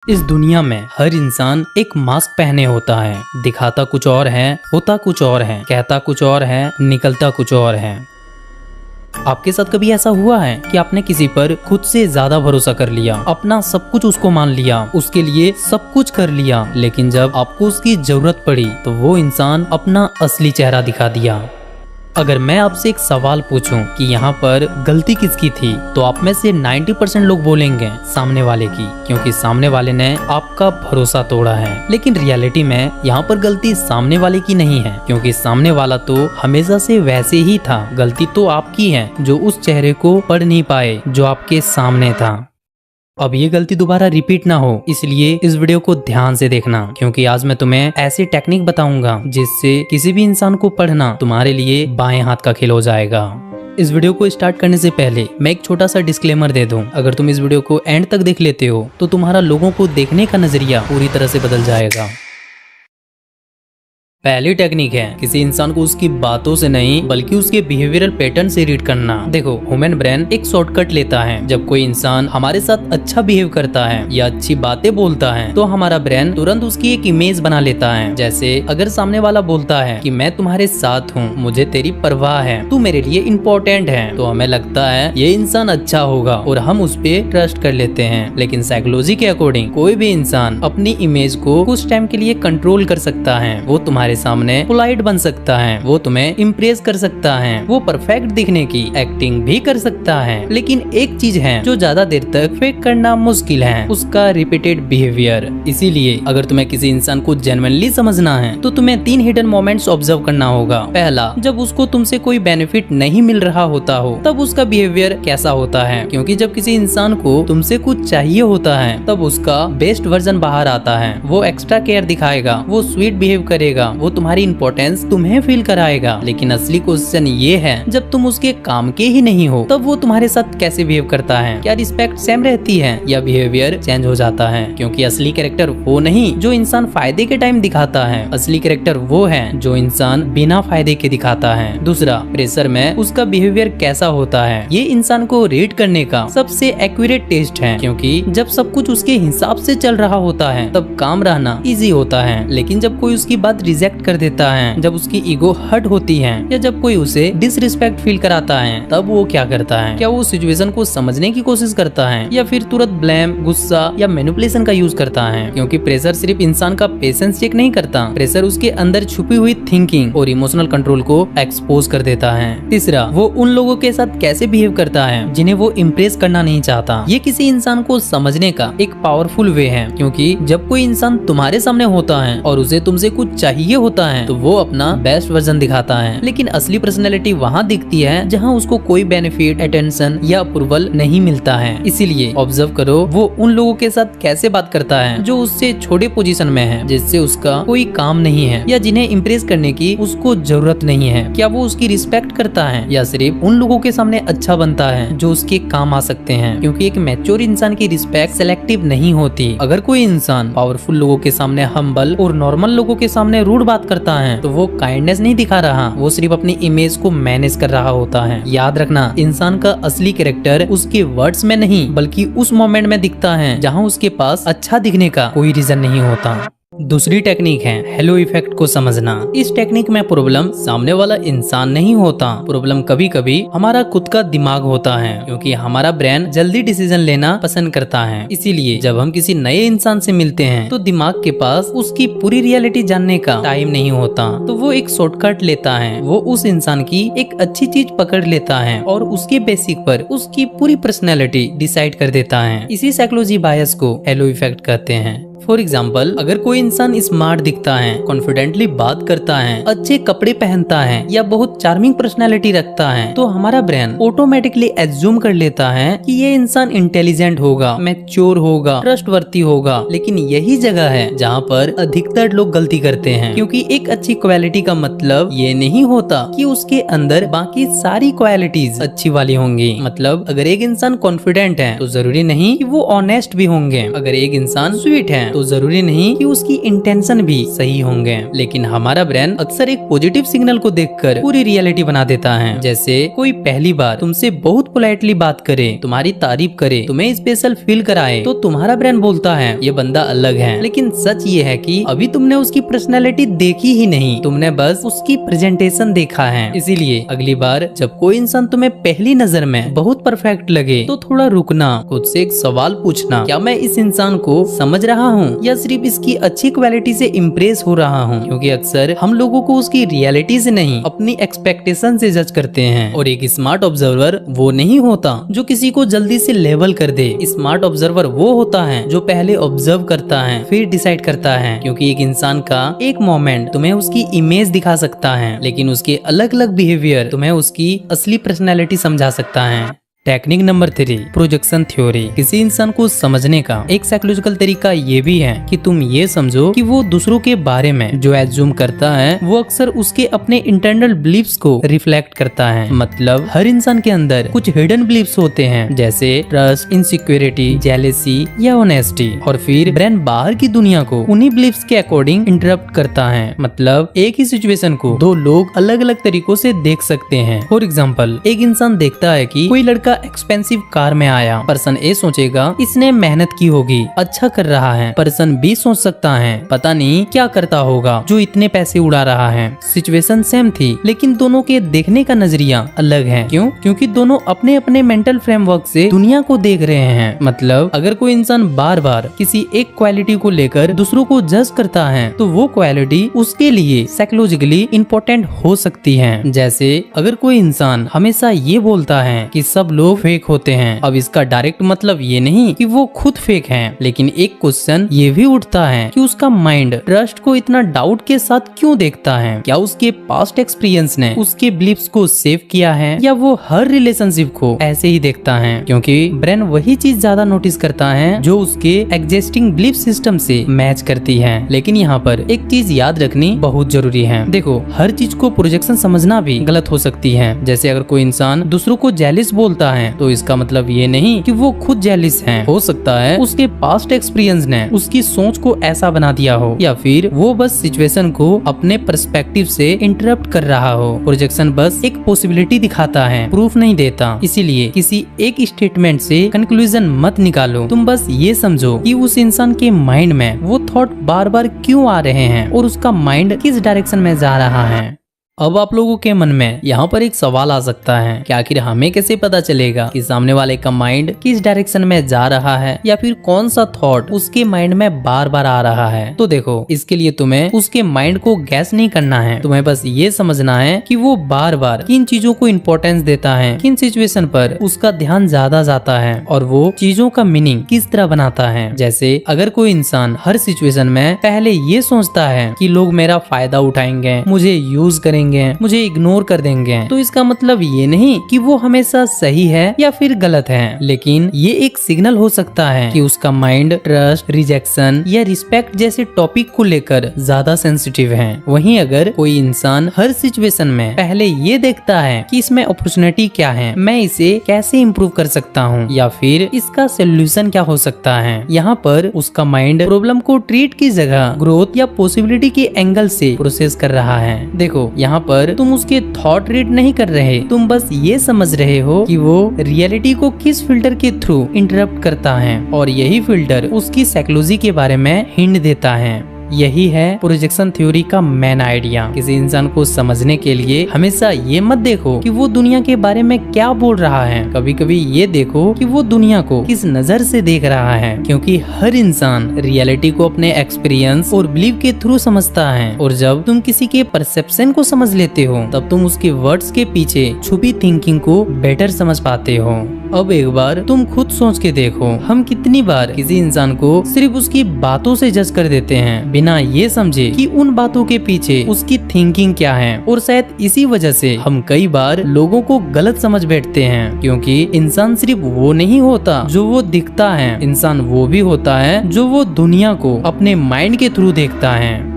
इस दुनिया में हर इंसान एक मास्क पहने होता है। दिखाता कुछ और है, होता कुछ और है, कहता कुछ और है, निकलता कुछ और है। आपके साथ कभी ऐसा हुआ है कि आपने किसी पर खुद से ज्यादा भरोसा कर लिया, अपना सब कुछ उसको मान लिया, उसके लिए सब कुछ कर लिया, लेकिन जब आपको उसकी जरूरत पड़ी तो वो इंसान अपना असली चेहरा दिखा दिया। अगर मैं आपसे एक सवाल पूछूं कि यहाँ पर गलती किसकी थी, तो आप में से 90% लोग बोलेंगे सामने वाले की, क्योंकि सामने वाले ने आपका भरोसा तोड़ा है। लेकिन रियलिटी में यहाँ पर गलती सामने वाले की नहीं है, क्योंकि सामने वाला तो हमेशा से वैसे ही था। गलती तो आपकी है जो उस चेहरे को पढ़ नहीं पाए जो आपके सामने था। अब ये गलती दोबारा रिपीट ना हो, इसलिए इस वीडियो को ध्यान से देखना, क्योंकि आज मैं तुम्हें ऐसी टेक्निक बताऊंगा जिससे किसी भी इंसान को पढ़ना तुम्हारे लिए बाएं हाथ का खेल हो जाएगा। इस वीडियो को स्टार्ट करने से पहले मैं एक छोटा सा डिस्क्लेमर दे दूं। अगर तुम इस वीडियो को एंड तक देख लेते हो तो तुम्हारा लोगों को देखने का नजरिया पूरी तरह से बदल जाएगा। पहली टेक्निक है किसी इंसान को उसकी बातों से नहीं बल्कि उसके बिहेवियरल पैटर्न से रीड करना। देखो, ह्यूमन ब्रेन एक शॉर्टकट लेता है। जब कोई इंसान हमारे साथ अच्छा बिहेव करता है या अच्छी बातें बोलता है तो हमारा ब्रेन तुरंत उसकी एक इमेज बना लेता है। जैसे अगर सामने वाला बोलता है कि मैं तुम्हारे साथ हूँ, मुझे तेरी परवाह है, तू मेरे लिए इम्पोर्टेंट है, तो हमें लगता है ये इंसान अच्छा होगा और हम उस पे ट्रस्ट कर लेते हैं। लेकिन साइकोलॉजी के अकॉर्डिंग कोई भी इंसान अपनी इमेज को कुछ टाइम के लिए कंट्रोल कर सकता है। वो तुम्हारे सामने पोलाइट बन सकता है, वो तुम्हें इम्प्रेस कर सकता है, वो परफेक्ट दिखने की एक्टिंग भी कर सकता है। लेकिन एक चीज है जो ज्यादा देर तक फेक करना मुश्किल है, उसका रिपीटेड बिहेवियर। इसीलिए अगर तुम्हें किसी इंसान को जेन्युइनली समझना है तो तुम्हें 3 हिडन मोमेंट्स ऑब्जर्व करना होगा। पहला, जब उसको तुमसे कोई बेनिफिट नहीं मिल रहा होता हो तब उसका बिहेवियर कैसा होता है, क्योंकि जब किसी इंसान को तुमसे कुछ चाहिए होता है तब उसका बेस्ट वर्जन बाहर आता है। वो एक्स्ट्रा केयर दिखाएगा, वो स्वीट बिहेव करेगा, वो तुम्हारी इंपॉर्टेंस तुम्हें फील कराएगा। लेकिन असली क्वेश्चन ये है, जब तुम उसके काम के ही नहीं हो तब वो तुम्हारे साथ कैसे बिहेव करता है? क्या रिस्पेक्ट सेम रहती है या बिहेवियर चेंज हो जाता है? क्योंकि असली कैरेक्टर वो नहीं जो इंसान फायदे के टाइम दिखाता है, असली कैरेक्टर वो है जो इंसान बिना फायदे के दिखाता है। दूसरा, प्रेशर में उसका बिहेवियर कैसा होता है, ये इंसान को रेट करने का सबसे एक्यूरेट टेस्ट है। क्योंकि जब सब कुछ उसके हिसाब से चल रहा होता है तब काम रहना इजी होता है, लेकिन जब कोई उसकी बात रिजेक्ट कर देता है, जब उसकी ईगो हर्ट होती है या जब कोई उसे डिसरिस्पेक्ट फील कराता है तब वो क्या करता है? क्या वो सिचुएशन को समझने की कोशिश करता है या फिर तुरंत ब्लेम, गुस्सा या मैनिपुलेशन का यूज करता है? क्योंकि प्रेशर सिर्फ इंसान का पेशेंस चेक नहीं करता, प्रेशर उसके अंदर छुपी हुई थिंकिंग और इमोशनल कंट्रोल को एक्सपोज कर देता है। तीसरा, वो उन लोगों के साथ कैसे बिहेव करता है जिन्हें वो इम्प्रेस करना नहीं चाहता। ये किसी इंसान को समझने का एक पावरफुल वे है, क्योंकि जब कोई इंसान तुम्हारे सामने होता है और उसे तुमसे कुछ चाहिए होता है तो वो अपना बेस्ट वर्जन दिखाता है। लेकिन असली पर्सनैलिटी वहाँ दिखती है जहाँ उसको कोई बेनिफिट, अटेंशन या अप्रूवल नहीं मिलता है। इसीलिए ऑब्जर्व करो वो उन लोगों के साथ कैसे बात करता है जो उससे छोटे पोजीशन में है, जिससे उसका कोई काम नहीं है या जिन्हें इम्प्रेस करने की उसको जरूरत नहीं है। क्या वो उसकी रिस्पेक्ट करता है या सिर्फ उन लोगों के सामने अच्छा बनता है जो उसके काम आ सकते हैं? क्योंकि एक मैच्योर इंसान की रिस्पेक्ट सेलेक्टिव नहीं होती। अगर कोई इंसान पावरफुल लोगों के सामने हम्बल और नॉर्मल लोगों के सामने रूड बात करता है तो वो काइंडनेस नहीं दिखा रहा, वो सिर्फ अपनी इमेज को मैनेज कर रहा होता है। याद रखना, इंसान का असली कैरेक्टर उसके वर्ड्स में नहीं बल्कि उस मोमेंट में दिखता है जहाँ उसके पास अच्छा दिखने का कोई रीजन नहीं होता। दूसरी टेक्निक है हेलो इफेक्ट को समझना। इस टेक्निक में प्रॉब्लम सामने वाला इंसान नहीं होता, प्रॉब्लम कभी कभी हमारा खुद का दिमाग होता है, क्योंकि हमारा ब्रेन जल्दी डिसीजन लेना पसंद करता है। इसीलिए जब हम किसी नए इंसान से मिलते हैं तो दिमाग के पास उसकी पूरी रियलिटी जानने का टाइम नहीं होता, तो वो एक शॉर्टकट लेता है। वो उस इंसान की एक अच्छी चीज पकड़ लेता है और उसके बेसिक पर उसकी पूरी पर्सनैलिटी डिसाइड कर देता है। इसी साइकोलॉजी बायस को हेलो इफेक्ट कहते हैं। फॉर एग्जाम्पल, अगर कोई इंसान स्मार्ट दिखता है, कॉन्फिडेंटली बात करता है, अच्छे कपड़े पहनता है या बहुत चार्मिंग पर्सनैलिटी रखता है, तो हमारा ब्रेन ऑटोमेटिकली एज्यूम कर लेता है कि ये इंसान इंटेलिजेंट होगा, मैच्योर होगा, ट्रस्टवर्दी होगा। लेकिन यही जगह है जहाँ पर अधिकतर लोग गलती करते हैं, क्योंकि एक अच्छी क्वालिटी का मतलब ये नहीं होता कि उसके अंदर बाकी सारी क्वालिटीज अच्छी वाली होंगी। मतलब अगर एक इंसान कॉन्फिडेंट है तो जरूरी नहीं कि वो ऑनेस्ट भी होंगे। अगर एक इंसान स्वीट है हैं तो जरूरी नहीं कि उसकी इंटेंशन भी सही होंगे। लेकिन हमारा ब्रेन अक्सर एक पॉजिटिव सिग्नल को देखकर पूरी रियलिटी बना देता है। जैसे कोई पहली बार तुमसे बहुत पोलाइटली बात करे, तुम्हारी तारीफ करे, तुम्हें स्पेशल फील कराए, तो तुम्हारा ब्रेन बोलता है ये बंदा अलग है। लेकिन सच ये है कि अभी तुमने उसकी पर्सनैलिटी देखी ही नहीं, तुमने बस उसकी प्रेजेंटेशन देखा है। इसीलिए अगली बार जब कोई इंसान तुम्हें पहली नजर में बहुत परफेक्ट लगे तो थोड़ा रुकना, खुद से एक सवाल पूछना, क्या मैं इस इंसान को समझ रहा हूँ या सिर्फ इसकी अच्छी क्वालिटी से इम्प्रेस हो रहा हूँ? क्योंकि अक्सर हम लोगों को उसकी रियलिटी से नहीं अपनी एक्सपेक्टेशन से जज करते हैं। और एक स्मार्ट ऑब्जर्वर वो नहीं होता जो किसी को जल्दी से लेवल कर दे। स्मार्ट ऑब्जर्वर वो होता है जो पहले ऑब्जर्व करता है फिर डिसाइड करता है। क्योंकि एक इंसान का एक मोमेंट तुम्हें उसकी इमेज दिखा सकता है, लेकिन उसके अलग अलग बिहेवियर तुम्हें उसकी असली पर्सनैलिटी समझा सकता है। Technique number 3, projection theory. किसी इंसान को समझने का एक साइकोलॉजिकल तरीका ये भी है कि तुम ये समझो कि वो दूसरों के बारे में जो एज्यूम करता है वो अक्सर उसके अपने इंटरनल बिलीफ्स को रिफ्लेक्ट करता है। मतलब हर इंसान के अंदर कुछ हिडन बिलीफ्स होते हैं, जैसे ट्रस्ट, इनसिक्योरिटी, जेलेसी या ऑनेस्टी। और फिर ब्रेन बाहर की दुनिया को उन्हीं बिलीफ्स के अकॉर्डिंग इंटरप्ट करता है। मतलब एक ही सिचुएशन को दो लोग अलग अलग तरीकों से देख सकते हैं। फॉर एग्जाम्पल, एक इंसान देखता है कि कोई लड़का एक्सपेंसिव कार में आया, पर्सन ए सोचेगा इसने मेहनत की होगी, अच्छा कर रहा है। पर्सन बी सोच सकता है पता नहीं क्या करता होगा जो इतने पैसे उड़ा रहा है। सिचुएशन सेम थी लेकिन दोनों के देखने का नजरिया अलग है। क्यों? क्योंकि दोनों अपने अपने मेंटल फ्रेमवर्क से दुनिया को देख रहे हैं। मतलब अगर कोई इंसान बार बार किसी एक क्वालिटी को लेकर दूसरों को जज करता है तो वो क्वालिटी उसके लिए साइकोलॉजिकली इम्पोर्टेंट हो सकती है। जैसे अगर कोई इंसान हमेशा ये बोलता है कि सब लोग फेक होते हैं, अब इसका डायरेक्ट मतलब ये नहीं कि वो खुद फेक हैं, लेकिन एक क्वेश्चन ये भी उठता है कि उसका माइंड ट्रस्ट को इतना डाउट के साथ क्यों देखता है? क्या उसके पास्ट एक्सपीरियंस ने उसके बिलीफ्स को सेव किया है या वो हर रिलेशनशिप को ऐसे ही देखता है? क्योंकि ब्रेन वही चीज ज्यादा नोटिस करता है जो उसके एग्जिस्टिंग बिलीफ सिस्टम से मैच करती है। लेकिन यहाँ पर एक चीज याद रखनी बहुत जरूरी है। देखो, हर चीज को प्रोजेक्शन समझना भी गलत हो सकती है। जैसे अगर कोई इंसान दूसरों को जेलिस बोलता है तो इसका मतलब ये नहीं कि वो खुद जेलिस है। हो सकता है उसके पास्ट एक्सपीरियंस ने उसकी सोच को ऐसा बना दिया हो, या फिर वो बस सिचुएशन को अपने पर्सपेक्टिव से इंटरप्ट कर रहा हो। प्रोजेक्शन बस एक पॉसिबिलिटी दिखाता है, प्रूफ नहीं देता। इसीलिए किसी एक स्टेटमेंट से कंक्लूजन मत निकालो। तुम बस ये समझो कि उस इंसान के माइंड में वो थॉट बार बार क्यों आ रहे हैं और उसका माइंड किस डायरेक्शन में जा रहा है। अब आप लोगों के मन में यहाँ पर एक सवाल आ सकता है कि आखिर हमें कैसे पता चलेगा कि सामने वाले का माइंड किस डायरेक्शन में जा रहा है या फिर कौन सा थॉट उसके माइंड में बार बार आ रहा है? तो देखो, इसके लिए तुम्हें उसके माइंड को गैस नहीं करना है। तुम्हें बस ये समझना है कि वो बार बार किन चीजों को इम्पोर्टेंस देता है, किन सिचुएशन पर उसका ध्यान ज्यादा जाता है और वो चीजों का मीनिंग किस तरह बनाता है। जैसे अगर कोई इंसान हर सिचुएशन में पहले ये सोचता है कि लोग मेरा फायदा उठाएंगे, मुझे यूज करेंगे, मुझे इग्नोर कर देंगे, तो इसका मतलब ये नहीं कि वो हमेशा सही है या फिर गलत है, लेकिन ये एक सिग्नल हो सकता है कि उसका माइंड ट्रस्ट, रिजेक्शन या रिस्पेक्ट जैसे टॉपिक को लेकर ज्यादा सेंसिटिव है। वहीं अगर कोई इंसान हर सिचुएशन में पहले ये देखता है कि इसमें अपॉर्चुनिटी क्या है, मैं इसे कैसे इम्प्रूव कर सकता हूँ या फिर इसका सोल्यूशन क्या हो सकता है, यहाँ पर उसका माइंड प्रॉब्लम को ट्रीट की जगह ग्रोथ या पॉसिबिलिटी के एंगल से प्रोसेस कर रहा है। देखो, यहाँ पर तुम उसके थॉट रीड नहीं कर रहे, तुम बस ये समझ रहे हो कि वो रियलिटी को किस फिल्टर के थ्रू इंटरप्ट करता है और यही फिल्टर उसकी साइकोलॉजी के बारे में हिंट देता है। यही है प्रोजेक्शन थ्योरी का मेन आइडिया। किसी इंसान को समझने के लिए हमेशा ये मत देखो कि वो दुनिया के बारे में क्या बोल रहा है, कभी कभी ये देखो कि वो दुनिया को किस नजर से देख रहा है। क्योंकि हर इंसान रियलिटी को अपने एक्सपीरियंस और बिलीव के थ्रू समझता है, और जब तुम किसी के परसेप्शन को समझ लेते हो तब तुम उसके वर्ड्स के पीछे छुपी थिंकिंग को बेटर समझ पाते हो। अब एक बार तुम खुद सोच के देखो, हम कितनी बार किसी इंसान को सिर्फ उसकी बातों से जज कर देते हैं बिना ये समझे कि उन बातों के पीछे उसकी थिंकिंग क्या है। और शायद इसी वजह से हम कई बार लोगों को गलत समझ बैठते हैं, क्योंकि इंसान सिर्फ वो नहीं होता जो वो दिखता है, इंसान वो भी होता है जो वो दुनिया को अपने माइंड के थ्रू देखता है।